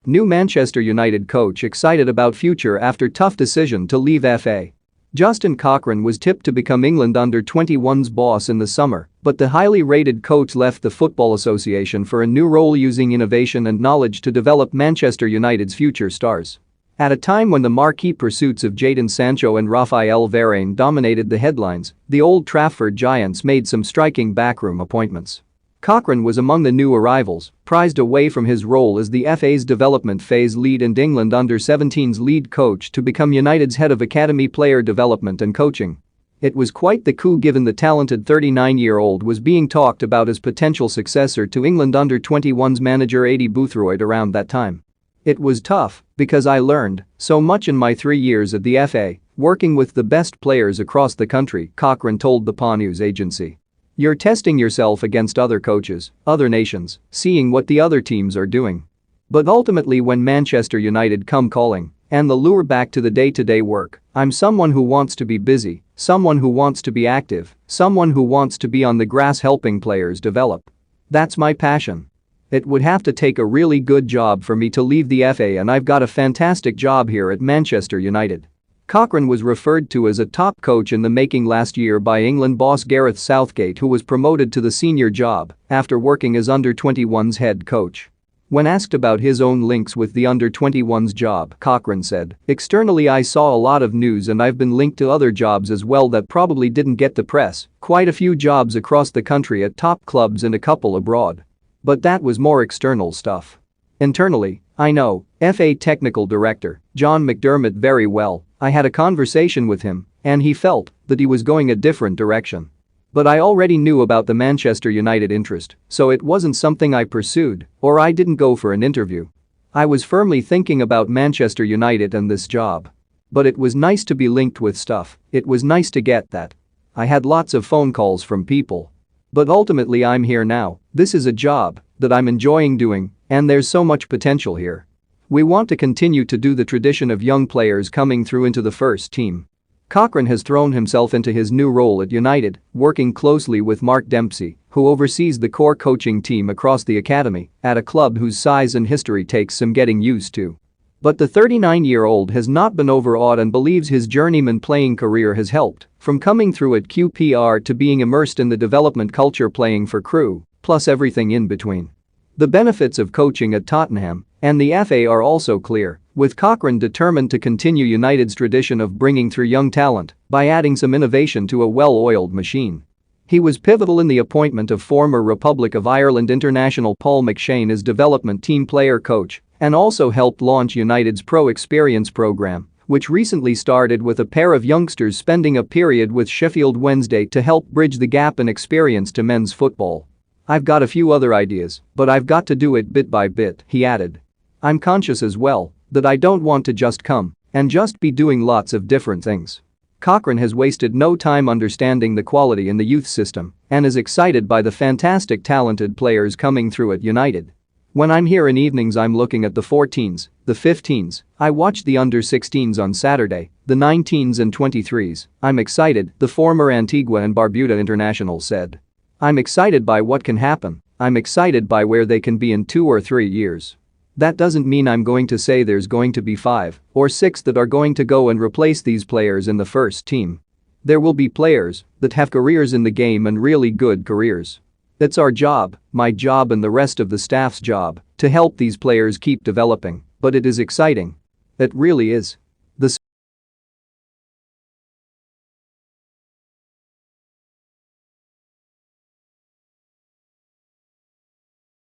New Manchester United coach excited about future after tough decision to leave FA. Justin Cochrane was tipped to become England under-21's boss in the summer, but the highly rated coach left the Football Association for a new role using innovation and knowledge to develop Manchester United's future stars. At a time when the marquee pursuits of Jadon Sancho and Raphael Varane dominated the headlines, the Old Trafford Giants made some striking backroom appointments. Cochrane was among the new arrivals, prized away from his role as the FA's development phase lead and England under-17's lead coach to become United's head of academy player development and coaching. It was quite the coup given the talented 39-year-old was being talked about as potential successor to England under-21's manager Adi Boothroyd around that time. It was tough because I learned so much in my 3 years at the FA, working with the best players across the country, Cochrane told the PA News agency. You're testing yourself against other coaches, other nations, seeing what the other teams are doing. But ultimately when Manchester United come calling and the lure back to the day-to-day work, I'm someone who wants to be busy, someone who wants to be active, someone who wants to be on the grass helping players develop. That's my passion. It would have to take a really good job for me to leave the FA and I've got a fantastic job here at Manchester United. Cochrane was referred to as a top coach in the making last year by England boss Gareth Southgate, who was promoted to the senior job after working as under-21's head coach. When asked about his own links with the under-21's job, Cochrane said, "Externally I saw a lot of news and I've been linked to other jobs as well that probably didn't get the press, quite a few jobs across the country at top clubs and a couple abroad. But that was more external stuff. Internally, I know FA Technical Director John McDermott very well. I had a conversation with him and he felt that he was going a different direction. But I already knew about the Manchester United interest, so it wasn't something I pursued or I didn't go for an interview. I was firmly thinking about Manchester United and this job. But it was nice to be linked with stuff, it was nice to get that. I had lots of phone calls from people. But ultimately I'm here now, this is a job that I'm enjoying doing and there's so much potential here. We want to continue to do the tradition of young players coming through into the first team." Cochrane has thrown himself into his new role at United, working closely with Mark Dempsey, who oversees the core coaching team across the academy at a club whose size and history takes some getting used to. But the 39-year-old has not been overawed and believes his journeyman playing career has helped, from coming through at QPR to being immersed in the development culture playing for Crewe, plus everything in between. The benefits of coaching at Tottenham and the FA are also clear, with Cochrane determined to continue United's tradition of bringing through young talent by adding some innovation to a well-oiled machine. He was pivotal in the appointment of former Republic of Ireland international Paul McShane as development team player coach and also helped launch United's Pro Experience program, which recently started with a pair of youngsters spending a period with Sheffield Wednesday to help bridge the gap in experience to men's football. "I've got a few other ideas, but I've got to do it bit by bit," he added. "I'm conscious as well that I don't want to just come and just be doing lots of different things." Cochrane has wasted no time understanding the quality in the youth system and is excited by the fantastic talented players coming through at United. "When I'm here in evenings I'm looking at the 14s, the 15s, I watch the under-16s on Saturday, the 19s and 23s, I'm excited," the former Antigua and Barbuda international said. "I'm excited by what can happen, I'm excited by where they can be in 2 or 3 years. That doesn't mean I'm going to say there's going to be 5 or 6 that are going to go and replace these players in the first team. There will be players that have careers in the game and really good careers. It's our job, my job and the rest of the staff's job, to help these players keep developing, but it is exciting. It really is."